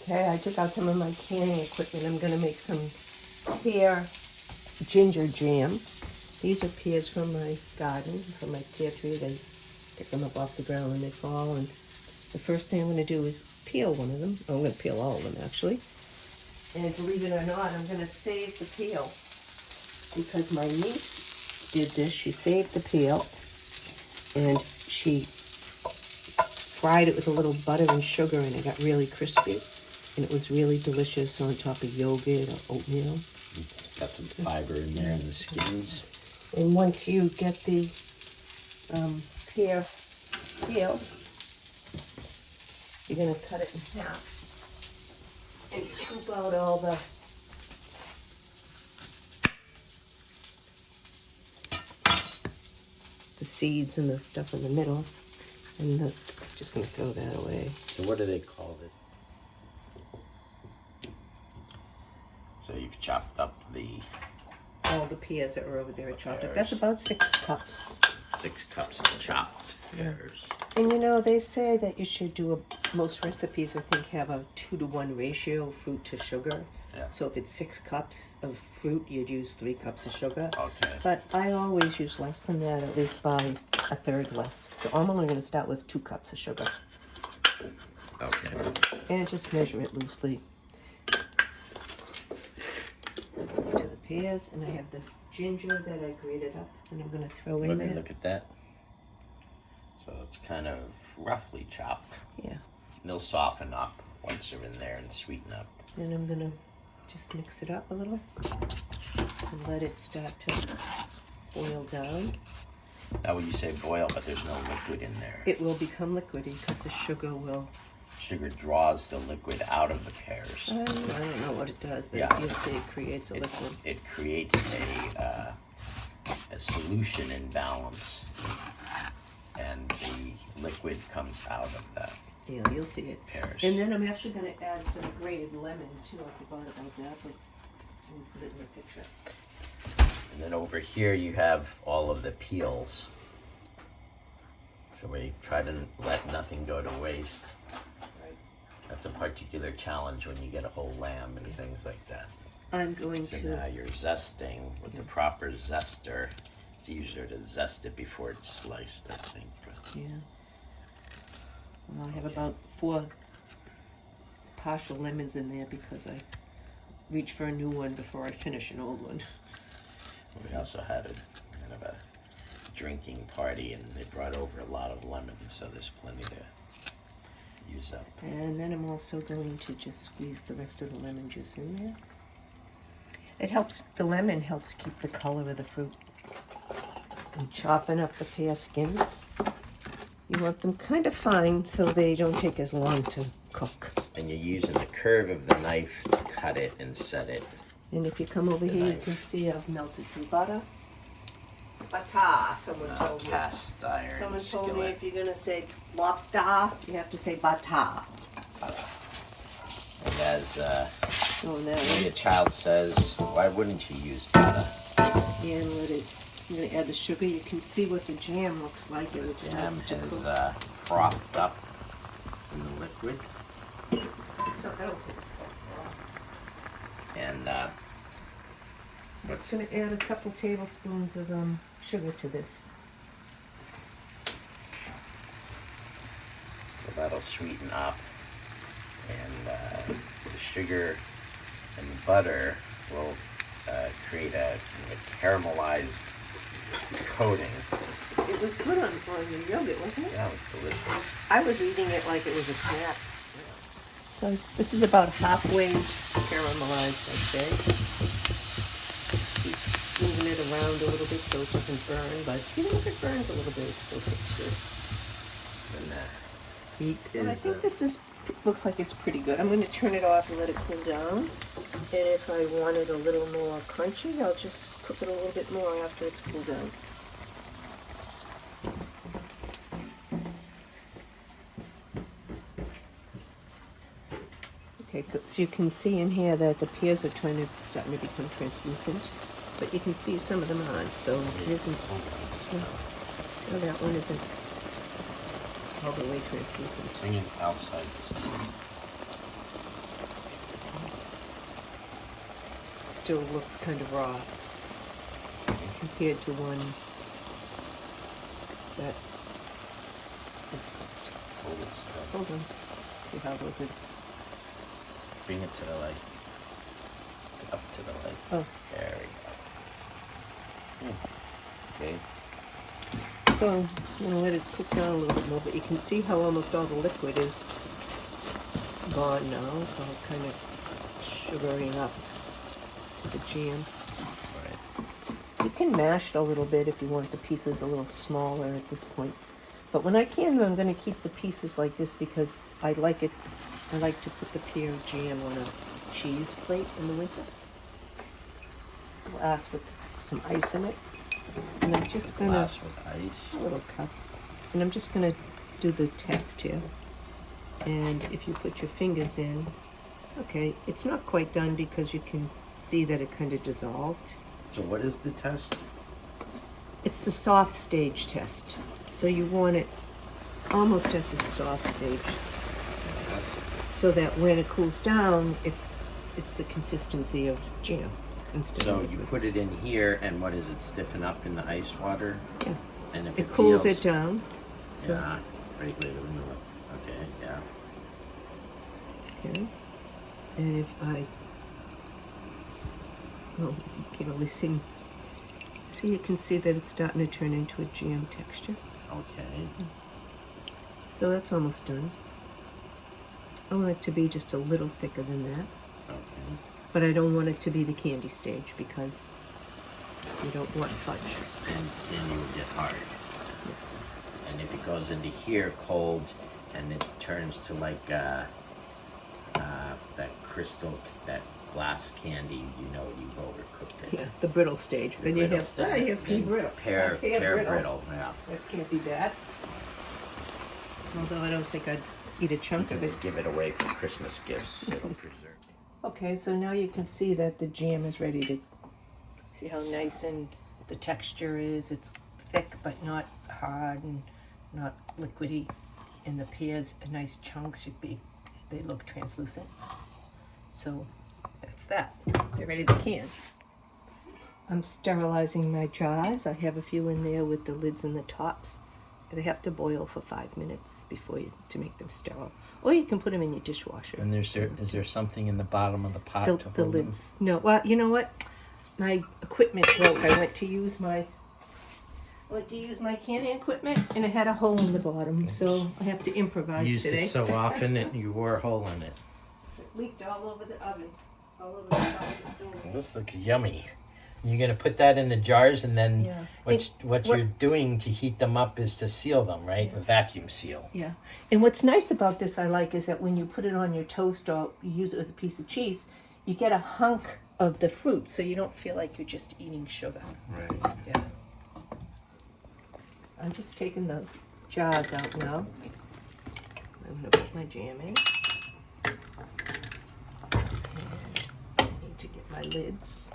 Okay, I took out some of my canning equipment. I'm going to make some Pear Ginger Jam. These are pears from my garden, from my pear tree. They pick them up off the ground when they fall. And the first thing I'm going to do is peel one of them. Oh, I'm going to peel all of them, actually. And believe it or not, I'm going to save the peel. Because my niece did this. She saved the peel. And she fried it with a little butter and sugar, and it got really crispy. And it was really delicious on top of yogurt or oatmeal. Got some fiber in there in the skins. And once you get the pear peeled, you're going to cut it in half and scoop out all the seeds and the stuff in the middle. And just going to throw that away. So what do they call this? So you've chopped up all the pears that were over there are chopped up. pears. That's about 6 cups. 6 cups of chopped pears. And you know, they say that you should do most recipes, I think, have a 2-to-1 ratio, fruit to sugar. Yeah. So if it's 6 cups of fruit, you'd use 3 cups of sugar. Okay. But I always use less than that, at least by a third less. So I'm only going to start with 2 cups of sugar. Okay. And just measure it loosely to the pears. And I have the ginger that I grated up, and I'm going to throw in there. Look at that. So it's kind of roughly chopped. Yeah. They'll soften up once they're in there and sweeten up. And I'm going to just mix it up a little and let it start to boil down. Now when you say boil, but there's no liquid in there. It will become liquidy because the sugar will... Sugar draws the liquid out of the pears. I don't know what it does, but Yeah. you'll see it creates a liquid. It creates a solution imbalance, and the liquid comes out of that. Yeah, you'll see it. Pears. And then I'm actually going to add some grated lemon too. I forgot about that, but we'll put it in the picture. And then over here you have all of the peels. So we try to let nothing go to waste. That's a particular challenge when you get a whole lamb and things like that. I'm going So to... now you're zesting with the proper zester. It's easier to zest it before it's sliced, I think. Yeah. Well, I have about 4 partial lemons in there because I reach for a new one before I finish an old one. We also had a kind of a drinking party, and they brought over a lot of lemons, so there's plenty to use up. And then I'm also going to just squeeze the rest of the lemon juice in there. It helps, the lemon helps keep the color of the fruit. I'm chopping up the pear skins. You want them kind of fine so they don't take as long to cook. And you're using the curve of the knife to cut it and set it. And if you come over here, you can see I've melted some butter. Butter, someone told me. Cast iron Someone told me skillet. if you're going to say lobster, you have to say butter. And as So now, the child says, why wouldn't you use butter? and let it, I'm going to add the sugar. You can see what the jam looks like as it Jam starts to cook. has frothed up in the liquid. So I don't think it's that And I'm just going to add a couple tablespoons of sugar to this. so that'll sweeten up. And the sugar and butter will create a caramelized coating. It was good on the yogurt, wasn't it? Yeah, it was delicious. I was eating it like it was a snack. So this is about halfway caramelized, I'd say. Keep moving it around a little bit so it doesn't burn, but even if it burns a little bit, it still tastes good. And the heat So I is think this looks like it's pretty good. I'm going to turn it off and let it cool down. And if I want it a little more crunchy, I'll just cook it a little bit more after it's cooled down. Okay, so you can see in here that the pears are starting to become translucent, but you can see some of them aren't. So it isn't. Oh, that one isn't all the way translucent. bring it outside the steam. still looks kind of raw compared to one that is cooked. Hold it still. Hold on. See how those are. Bring it to the light. Up to the light. Oh. There we go. Okay. So I'm going to let it cook down a little bit more, but you can see how almost all the liquid is gone now. It's all kind of sugaring up to the jam. Right. You can mash it a little bit if you want the pieces a little smaller at this point. But when I can, I'm going to keep the pieces like this because I like it. I like to put the pear jam on a cheese plate in the winter. Glass with some ice in it. And I'm just going to... Glass with ice. A little cup. And I'm just going to do the test here. And if you put your fingers in, okay, it's not quite done because you can see that it kind of dissolved. So what is the test? It's the soft stage test. So you want it almost at the soft stage, so that when it cools down, it's the consistency of jam instead So of you liquid. put it in here, and what is it? Stiffen up in the ice water? Yeah. And if It cools feels, it down. So, Yeah. Wait. Okay. Yeah. okay. And if I, oh, you can only see you can see that it's starting to turn into a jam texture. Okay. So that's almost done. I want it to be just a little thicker than that, Okay. but I don't want it to be the candy stage because you don't want fudge. And then you will get hard. And if it goes into here cold, and it turns to like that crystal, that glass candy, you know you've overcooked it. Yeah, the brittle stage. The Then you brittle have, stage. you have pea Then brittle. Pear brittle. Yeah. That can't be bad. Although I don't think I'd eat a chunk of it. Give it away for Christmas gifts. It'll preserve. Okay, so now you can see that the jam is ready to, see how nice and the texture is. It's thick but not hard and not liquidy. And the pears are nice chunks. They look translucent. So that's that. They're ready to can. I'm sterilizing my jars. I have a few in there with the lids and the tops. They have to boil for 5 minutes to make them sterile. Or you can put them in your dishwasher. And is there something in the bottom of the pot to The hold them? lids. No, well, you know what? My equipment broke. I went to use my canning equipment, and it had a hole in the bottom, so I have to improvise Used today. it so often that you wore a hole in it. It leaked all over the oven, all over the top of the stove. This looks yummy. You're gonna put that in the jars, and then Yeah. what you're doing to heat them up is to seal them, right? A vacuum seal. Yeah, and what's nice about this I like is that when you put it on your toast or you use it with a piece of cheese, you get a hunk of the fruit, so you don't feel like you're just eating sugar. Right. Yeah. I'm just taking the jars out now. I'm gonna put my jam in. And I need to get my lids.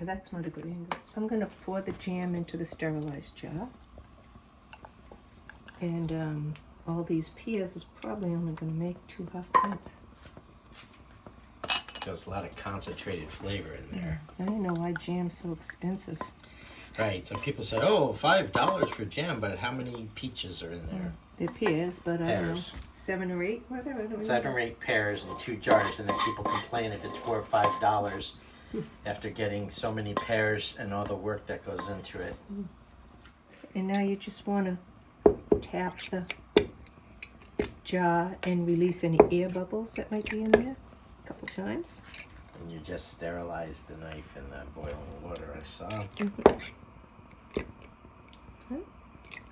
That's not a good angle. I'm gonna pour the jam into the sterilized jar. And all these pears is probably only gonna make 2 half pints. There's a lot of concentrated flavor in there. I don't know why jam's so expensive. Right. So people say, "Oh, $5 for jam," but how many peaches are in there? They're pears, but I don't know, Pears. 7 or 8 were there? I don't 7 know. or 8 pears in 2 jars, and then people complain if it's $4 or $5 after getting so many pears and all the work that goes into it. And now you just want to tap the jar and release any air bubbles that might be in there a couple times. And you just sterilize the knife in the boiling water, I saw.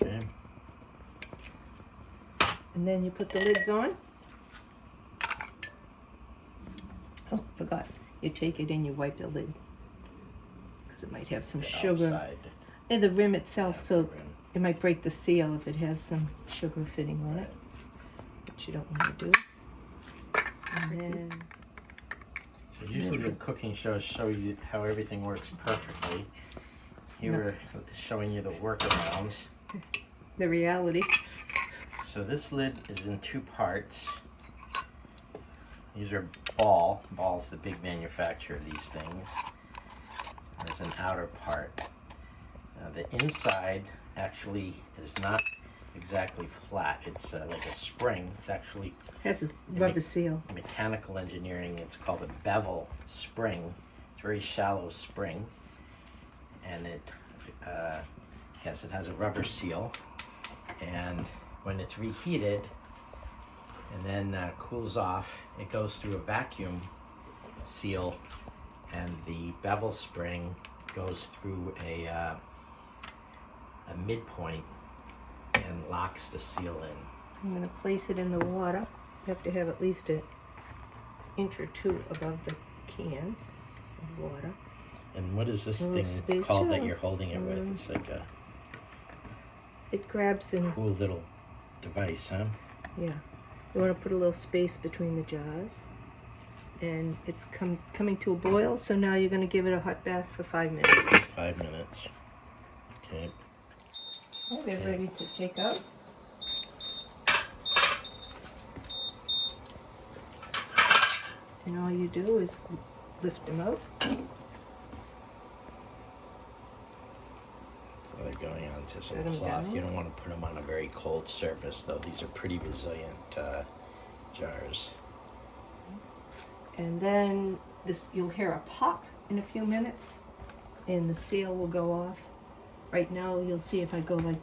Okay. And then you put the lids on. Oh, forgot. You take it and you wipe the lid. Because it might have some The sugar. outside. And the rim itself, Yeah, so the rim. it might break the seal if it has some sugar sitting on it. Which you don't want to do. And then... So usually the cooking shows show you how everything works perfectly. Here we're showing you the workarounds. the reality. So this lid is in 2 parts. These are Ball. Ball's the big manufacturer of these things. There's an outer part. Now the inside actually is not exactly flat. It's like a spring. It's actually Has a rubber seal. mechanical engineering. It's called a bevel spring. It's a very shallow spring, and it yes, it has a rubber seal. And when it's reheated and then cools off, it goes through a vacuum seal, and the bevel spring goes through a midpoint and locks the seal in. I'm going to place it in the water. You have to have at least an inch or two above the cans of water. And what is this A little thing space called that shell. you're holding it with? It's like a It grabs in, cool little device, huh? yeah. You want to put a little space between the jars. And it's coming to a boil, so now you're going to give it a hot bath for 5 minutes. 5 minutes. Okay. Oh, they're ready to take out. And all you do is lift them out. So they're going onto some Set 'em cloth. down. You don't want to put them on a very cold surface, though. These are pretty resilient jars. And then this, you'll hear a pop in a few minutes, and the seal will go off. Right now, you'll see if I go like,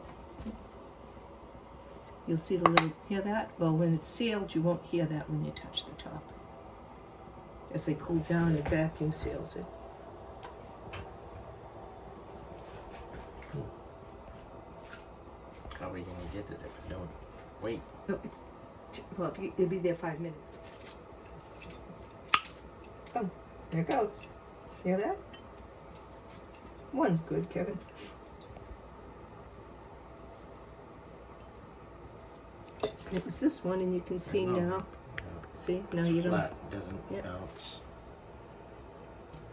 you'll see the little, hear that? Well, when it's sealed, you won't hear that when you touch the top. As they cool down, it vacuum seals it. How are we going to get it if we don't wait? No, it's, well, it'll be there 5 minutes. Oh, there it goes. Hear that? One's good, Kevin. It was this one, and you can see know. now. Yeah. See? Now It's you don't. flat. It doesn't Yeah. bounce.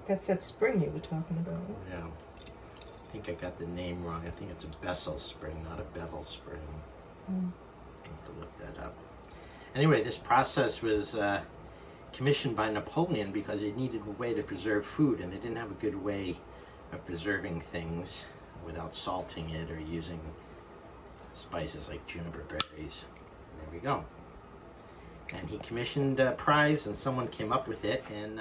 That's that spring you were talking about. Yeah. I think I got the name wrong. I think it's a Bessel spring, not a bevel spring. Mm. I have to look that up. Anyway, this process was commissioned by Napoleon because he needed a way to preserve food, and they didn't have a good way of preserving things without salting it or using spices like juniper berries. There we go. And he commissioned a prize, and someone came up with it, and